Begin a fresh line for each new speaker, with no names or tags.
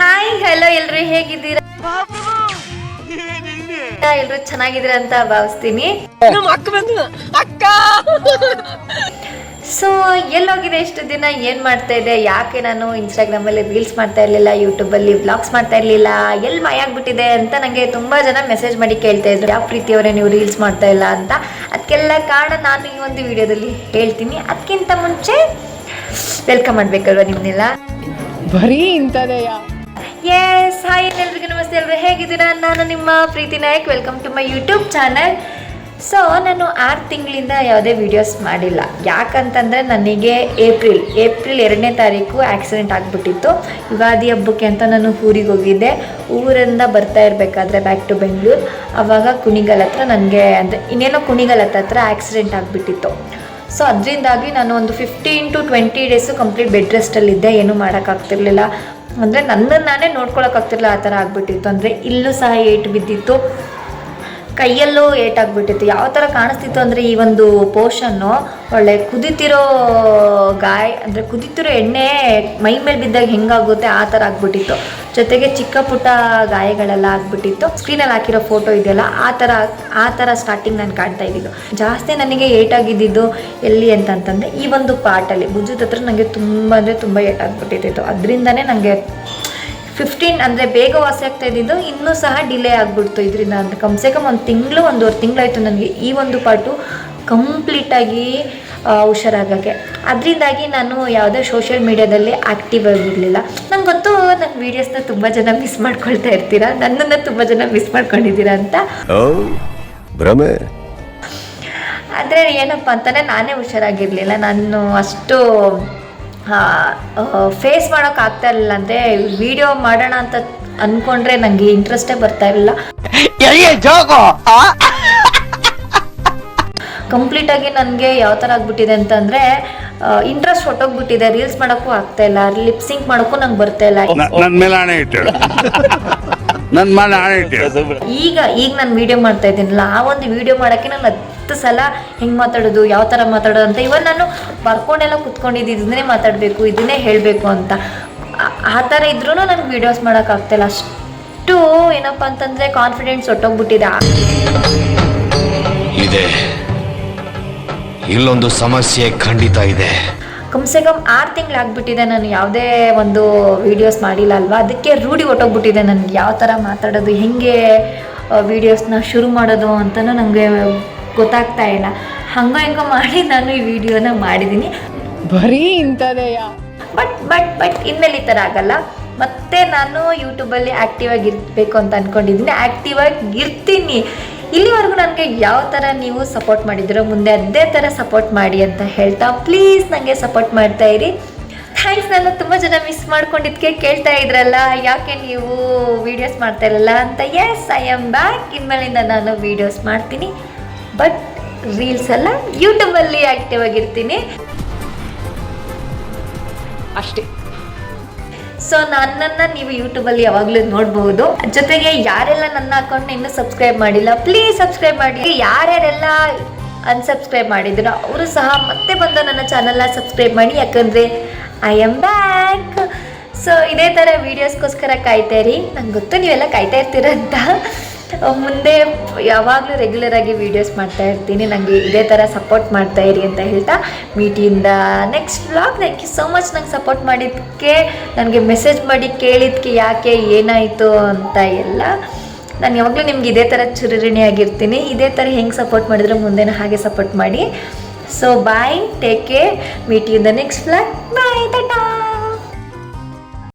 Hi hello ಎಲ್ರು ಹೇಗಿದ್ದೀರಾ? ಎಲ್ರು ಚೆನ್ನಾಗಿದ್ದೀರಾ ಅಂತ ಭಾವಿಸ್ತೀನಿ. ಸೊ ಎಲ್ಲೋಗಿದೆ ಇಷ್ಟು ದಿನ, ಏನ್ ಮಾಡ್ತಾ ಇದೆ, ಯಾಕೆ ನಾನು ಇನ್ಸ್ಟಾಗ್ರಾಮ್ ಅಲ್ಲಿ ರೀಲ್ಸ್ ಮಾಡ್ತಾ ಇರ್ಲಿಲ್ಲ, ಯೂಟ್ಯೂಬ್ ಅಲ್ಲಿ ವ್ಲಾಗ್ಸ್ ಮಾಡ್ತಾ ಇರ್ಲಿಲ್ಲ, ಎಲ್ಲಿ ಮಾಯಾಗ್ಬಿಟ್ಟಿದೆ ಅಂತ ನಂಗೆ ತುಂಬಾ ಜನ ಮೆಸೇಜ್ ಮಾಡಿ ಕೇಳ್ತಾ ಇದ್ರು, ಯಾವ ಪ್ರೀತಿಯವರೇ ನೀವು ರೀಲ್ಸ್ ಮಾಡ್ತಾ ಇಲ್ಲ ಅಂತ. ಅದಕ್ಕೆಲ್ಲ ಕಾರಣ ನಾನು ಈ ಒಂದು ವಿಡಿಯೋದಲ್ಲಿ ಹೇಳ್ತೀನಿ. ಅದಕ್ಕಿಂತ ಮುಂಚೆ ವೆಲ್ಕಮ್ ಮಾಡ್ಬೇಕಲ್ವ ನಿಮ್ನೆಲ್ಲ.
ಬರೀ ಇಂಥದೆಯ.
ಎಸ್, ಹಾಯ್ ಎಲ್ರಿಗೂ ನಮಸ್ತೆ. ಎಲ್ಲರೂ ಹೇಗಿದ್ದೀರಾ? ನಾನು ನಿಮ್ಮ Preethi Nayak. Welcome to my YouTube channel. So ನಾನು 6 ತಿಂಗಳಿಂದ ಯಾವುದೇ ವೀಡಿಯೋಸ್ ಮಾಡಿಲ್ಲ. ಯಾಕಂತಂದರೆ ನನಗೆ ಏಪ್ರಿಲ್ 2ನೇ ತಾರೀಕು ಆಕ್ಸಿಡೆಂಟ್ ಆಗಿಬಿಟ್ಟಿತ್ತು. ಯುಗಾದಿ ಹಬ್ಬಕ್ಕೆ ಅಂತ ನಾನು ಊರಿಗೆ ಹೋಗಿದ್ದೆ. ಊರಿಂದ ಬರ್ತಾ ಇರಬೇಕಾದ್ರೆ ಬ್ಯಾಕ್ ಟು ಬೆಂಗಳೂರು, ಆವಾಗ ಕುಣಿಗಲ್ ಹತ್ರ ನನಗೆ ಅಂದರೆ ಇನ್ನೇನೋ ಕುಣಿಗಲ್ ಹತ್ರ ಆಕ್ಸಿಡೆಂಟ್ ಆಗಿಬಿಟ್ಟಿತ್ತು. ಸೊ ಅದರಿಂದಾಗಿ ನಾನು ಒಂದು 15 to 20 ಡೇಸು ಕಂಪ್ಲೀಟ್ ಬೆಡ್ ರೆಸ್ಟಲ್ಲಿದ್ದೆ. ಏನೂ ಮಾಡೋಕ್ಕಾಗ್ತಿರ್ಲಿಲ್ಲ, ಅಂದರೆ ನನ್ನನ್ನು ನಾನೇ ನೋಡ್ಕೊಳಕ್ಕಾಗ್ತಿರ್ಲಿಲ್ಲ, ಆ ಥರ ಆಗಿಬಿಟ್ಟಿತ್ತು. ಅಂದರೆ ಇಲ್ಲೂ ಸಹ ಏಟು ಬಿದ್ದಿತ್ತು, ಕೈಯಲ್ಲೂ ಏಟಾಗ್ಬಿಟ್ಟಿತ್ತು. ಯಾವ ಥರ ಕಾಣಿಸ್ತಿತ್ತು ಅಂದರೆ ಈ ಒಂದು ಪೋರ್ಷನ್ನು ಒಳ್ಳೆ ಕುದಿತಿರೋ ಗಾಯ, ಅಂದರೆ ಕುದಿತಿರೋ ಎಣ್ಣೆ ಮೈ ಮೇಲೆ ಬಿದ್ದಾಗ ಹೆಂಗಾಗುತ್ತೆ ಆ ಥರ ಆಗ್ಬಿಟ್ಟಿತ್ತು. ಜೊತೆಗೆ ಚಿಕ್ಕ ಪುಟ್ಟ ಗಾಯಗಳೆಲ್ಲ ಆಗ್ಬಿಟ್ಟಿತ್ತು. ಸ್ಕ್ರೀನಲ್ಲಿ ಹಾಕಿರೋ ಫೋಟೋ ಇದೆಯಲ್ಲ, ಆ ಥರ ಸ್ಟಾರ್ಟಿಂಗ್ ನಾನು ಕಾಣ್ತಾ ಇದ್ದಿದ್ದು. ಜಾಸ್ತಿ ನನಗೆ ಏಟಾಗಿದ್ದು ಎಲ್ಲಿ ಅಂತಂತಂದರೆ ಈ ಒಂದು ಪಾರ್ಟಲ್ಲಿ ಭುಜದ ಹತ್ರ ನನಗೆ ತುಂಬ ಅಂದರೆ ತುಂಬ ಏಟಾಗ್ಬಿಟ್ಟಿತ್ತು. ಅದರಿಂದನೇ ನನಗೆ 15 ಅಂದರೆ ಬೇಗ ವಾಸಿ ಆಗ್ತಾ ಇದ್ದಿದ್ದು, ಇನ್ನೂ ಸಹ ಡಿಲೇ ಆಗಿಬಿಡ್ತು. ಇದರಿಂದ ಅಂದರೆ ಕಮ್ಸೆ ಕಮ್ 1 ತಿಂಗಳು 1.5 ತಿಂಗಳಾಯಿತು ನನಗೆ ಈ ಒಂದು ಪಾರ್ಟು ಕಂಪ್ಲೀಟಾಗಿ ಹುಷಾರಾಗೋಕ್ಕೆ. ಅದರಿಂದಾಗಿ ನಾನು ಯಾವುದೇ ಸೋಷಿಯಲ್ ಮೀಡಿಯಾದಲ್ಲಿ ಆ್ಯಕ್ಟಿವ್ ಆಗಿರಲಿಲ್ಲ. ನಂಗೆ ಗೊತ್ತು, ನನ್ನ ವೀಡಿಯೋಸ್ನ ತುಂಬ ಜನ ಮಿಸ್ ಮಾಡ್ಕೊಳ್ತಾ ಇರ್ತೀರಾ, ನನ್ನನ್ನು ತುಂಬ ಜನ ಮಿಸ್ ಮಾಡ್ಕೊಂಡಿದ್ದೀರಾ ಅಂತ. ಆದರೆ ಏನಪ್ಪ ಅಂತಲೇ ನಾನೇ ಹುಷಾರಾಗಿರಲಿಲ್ಲ. ನಾನು ಅಷ್ಟು ಫೇಸ್ ಮಾಡೋಕ್ಕಾಗ್ತಾ ಇರಲಿಲ್ಲ. ಅಂದರೆ ವಿಡಿಯೋ ಮಾಡೋಣ ಅಂತ ಅಂದ್ಕೊಂಡ್ರೆ ನನಗೆ ಇಂಟ್ರೆಸ್ಟೇ ಬರ್ತಾ ಇರಲಿಲ್ಲ. ಕಂಪ್ಲೀಟಾಗಿ ನನಗೆ ಯಾವ ಥರ ಆಗ್ಬಿಟ್ಟಿದೆ ಅಂತಂದರೆ ಇಂಟ್ರೆಸ್ಟ್ ಹೊಟ್ಟೋಗ್ಬಿಟ್ಟಿದೆ. ರೀಲ್ಸ್ ಮಾಡೋಕ್ಕೂ ಆಗ್ತಾ ಇಲ್ಲ, ಲಿಪ್ಸಿಂಕ್ ಮಾಡೋಕ್ಕೂ ನಂಗೆ ಬರ್ತಾ ಇಲ್ಲ. ಈಗ ನಾನು ವಿಡಿಯೋ ಮಾಡ್ತಾ ಇದ್ದೀನಲ್ಲ, ಆ ಒಂದು ವಿಡಿಯೋ ಮಾಡೋಕ್ಕೆ ನಾನು 10 ಸಲ ಹೆಂಗೆ ಮಾತಾಡೋದು, ಯಾವ ಥರ ಮಾತಾಡೋದು ಅಂತ ಇವನ್ ನಾನು ಬರ್ಕೊಂಡೆಲ್ಲ ಕುತ್ಕೊಂಡಿದ್ದು, ಇದನ್ನೇ ಮಾತಾಡಬೇಕು, ಇದನ್ನೇ ಹೇಳಬೇಕು ಅಂತ. ಆ ಥರ ಇದ್ರೂ ನನಗೆ ವೀಡಿಯೋಸ್ ಮಾಡೋಕ್ಕಾಗ್ತಾಯಿಲ್ಲ. ಅಷ್ಟು ಏನಪ್ಪ ಅಂತಂದರೆ ಕಾನ್ಫಿಡೆನ್ಸ್ ಹೊಟ್ಟೋಗ್ಬಿಟ್ಟಿದೆ.
ಇಲ್ಲೊಂದು ಸಮಸ್ಯೆ ಖಂಡಿತ ಇದೆ.
ಕಮ್ಸೆ ಕಮ್ 6 ತಿಂಗಳಾಗ್ಬಿಟ್ಟಿದೆ ನಾನು ಯಾವುದೇ ಒಂದು ವೀಡಿಯೋಸ್ ಮಾಡಿಲ್ಲ ಅಲ್ವಾ. ಅದಕ್ಕೆ ರೂಢಿ ಹೊಟ್ಟೋಗ್ಬಿಟ್ಟಿದೆ ನನಗೆ ಯಾವ ಥರ ಮಾತಾಡೋದು, ಹೆಂಗೆ ವೀಡಿಯೋಸ್ನ ಶುರು ಮಾಡೋದು ಅಂತಲೂ ನನಗೆ ಗೊತ್ತಾಗ್ತಾ ಇಲ್ಲ. ಹೆಂಗೋ ಮಾಡಿ ನಾನು ಈ ವಿಡಿಯೋನ ಮಾಡಿದ್ದೀನಿ.
ಬರೀ ಇಂಥದೆಯ.
ಬಟ್ ಇನ್ಮೇಲೆ ಈ ಥರ ಆಗಲ್ಲ. ಮತ್ತೆ ನಾನು ಯೂಟ್ಯೂಬಲ್ಲಿ ಆ್ಯಕ್ಟಿವ್ ಆಗಿರಬೇಕು ಅಂತ ಅಂದ್ಕೊಂಡಿದ್ದೀನಿ. ಆ್ಯಕ್ಟಿವ್ ಆಗಿರ್ತೀನಿ. ಇಲ್ಲಿವರೆಗೂ ನನಗೆ ಯಾವ ಥರ ನೀವು ಸಪೋರ್ಟ್ ಮಾಡಿದ್ದೀರೋ ಮುಂದೆ ಅದೇ ಥರ ಸಪೋರ್ಟ್ ಮಾಡಿ ಅಂತ ಹೇಳ್ತಾ, ಪ್ಲೀಸ್ ನನಗೆ ಸಪೋರ್ಟ್ ಮಾಡ್ತಾ ಇರಿ. ಥ್ಯಾಂಕ್ಸ್. ನಾನು ತುಂಬ ಜನ ಮಿಸ್ ಮಾಡ್ಕೊಂಡಿದ್ದಕ್ಕೆ ಕೇಳ್ತಾ ಇದ್ರಲ್ಲ, ಯಾಕೆ ನೀವು ವೀಡಿಯೋಸ್ ಮಾಡ್ತಾ ಇರಲ್ಲ ಅಂತ. Yes, I am back. ಇನ್ಮೇಲಿಂದ ನಾನು ವೀಡಿಯೋಸ್ ಮಾಡ್ತೀನಿ, ಬಟ್ ರೀಲ್ಸ್ ಎಲ್ಲ ಯೂಟ್ಯೂಬಲ್ಲಿ ಆ್ಯಕ್ಟಿವ್ ಆಗಿರ್ತೀನಿ
ಅಷ್ಟೇ.
ಸೊ ನನ್ನನ್ನು ನೀವು ಯೂಟ್ಯೂಬಲ್ಲಿ ಯಾವಾಗಲೂ ನೋಡ್ಬೋದು. ಜೊತೆಗೆ ಯಾರೆಲ್ಲ ನನ್ನ ಅಕೌಂಟ್ನ ಇನ್ನೂ ಸಬ್ಸ್ಕ್ರೈಬ್ ಮಾಡಿಲ್ಲ, ಪ್ಲೀಸ್ ಸಬ್ಸ್ಕ್ರೈಬ್ ಮಾಡಿ. ಯಾರ್ಯಾರೆಲ್ಲ ಅನ್ಸಬ್ಸ್ಕ್ರೈಬ್ ಮಾಡಿದ್ರು ಅವರು ಸಹ ಮತ್ತೆ ಬಂದು ನನ್ನ ಚಾನಲ್ನ ಸಬ್ಸ್ಕ್ರೈಬ್ ಮಾಡಿ, ಯಾಕಂದರೆ ಐ ಆಮ್ ಬ್ಯಾಕ್. ಸೊ ಇದೇ ಥರ ವೀಡಿಯೋಸ್ಗೋಸ್ಕರ ಕಾಯ್ತಾ ಇರಿ. ನಂಗೆ ಗೊತ್ತು ನೀವೆಲ್ಲ ಕಾಯ್ತಾ ಇರ್ತೀರ ಅಂತ. ಮುಂದೆ ಯಾವಾಗಲೂ ರೆಗ್ಯುಲರಾಗಿ ವೀಡಿಯೋಸ್ ಮಾಡ್ತಾ ಇರ್ತೀನಿ. ನನಗೆ ಇದೇ ಥರ ಸಪೋರ್ಟ್ ಮಾಡ್ತಾ ಇರಿ ಅಂತ ಹೇಳ್ತಾ, ಮೀಟಿಂದ next vlog. Thank you so much ನಂಗೆ ಸಪೋರ್ಟ್ ಮಾಡಿದ್ದಕ್ಕೆ, ನನಗೆ ಮೆಸೇಜ್ ಮಾಡಿ ಕೇಳಿದ್ದಕ್ಕೆ, ಯಾಕೆ ಏನಾಯಿತು ಅಂತ ಎಲ್ಲ. ನಾನು ಯಾವಾಗಲೂ ನಿಮ್ಗೆ ಇದೇ ಥರ ಚುರುಣಿಯಾಗಿರ್ತೀನಿ. ಇದೇ ಥರ ಹೆಂಗೆ ಸಪೋರ್ಟ್ ಮಾಡಿದ್ರೆ ಮುಂದೆನೂ ಹಾಗೆ ಸಪೋರ್ಟ್ ಮಾಡಿ. So bye, take care, meet you in the next vlog. Bye, Tata.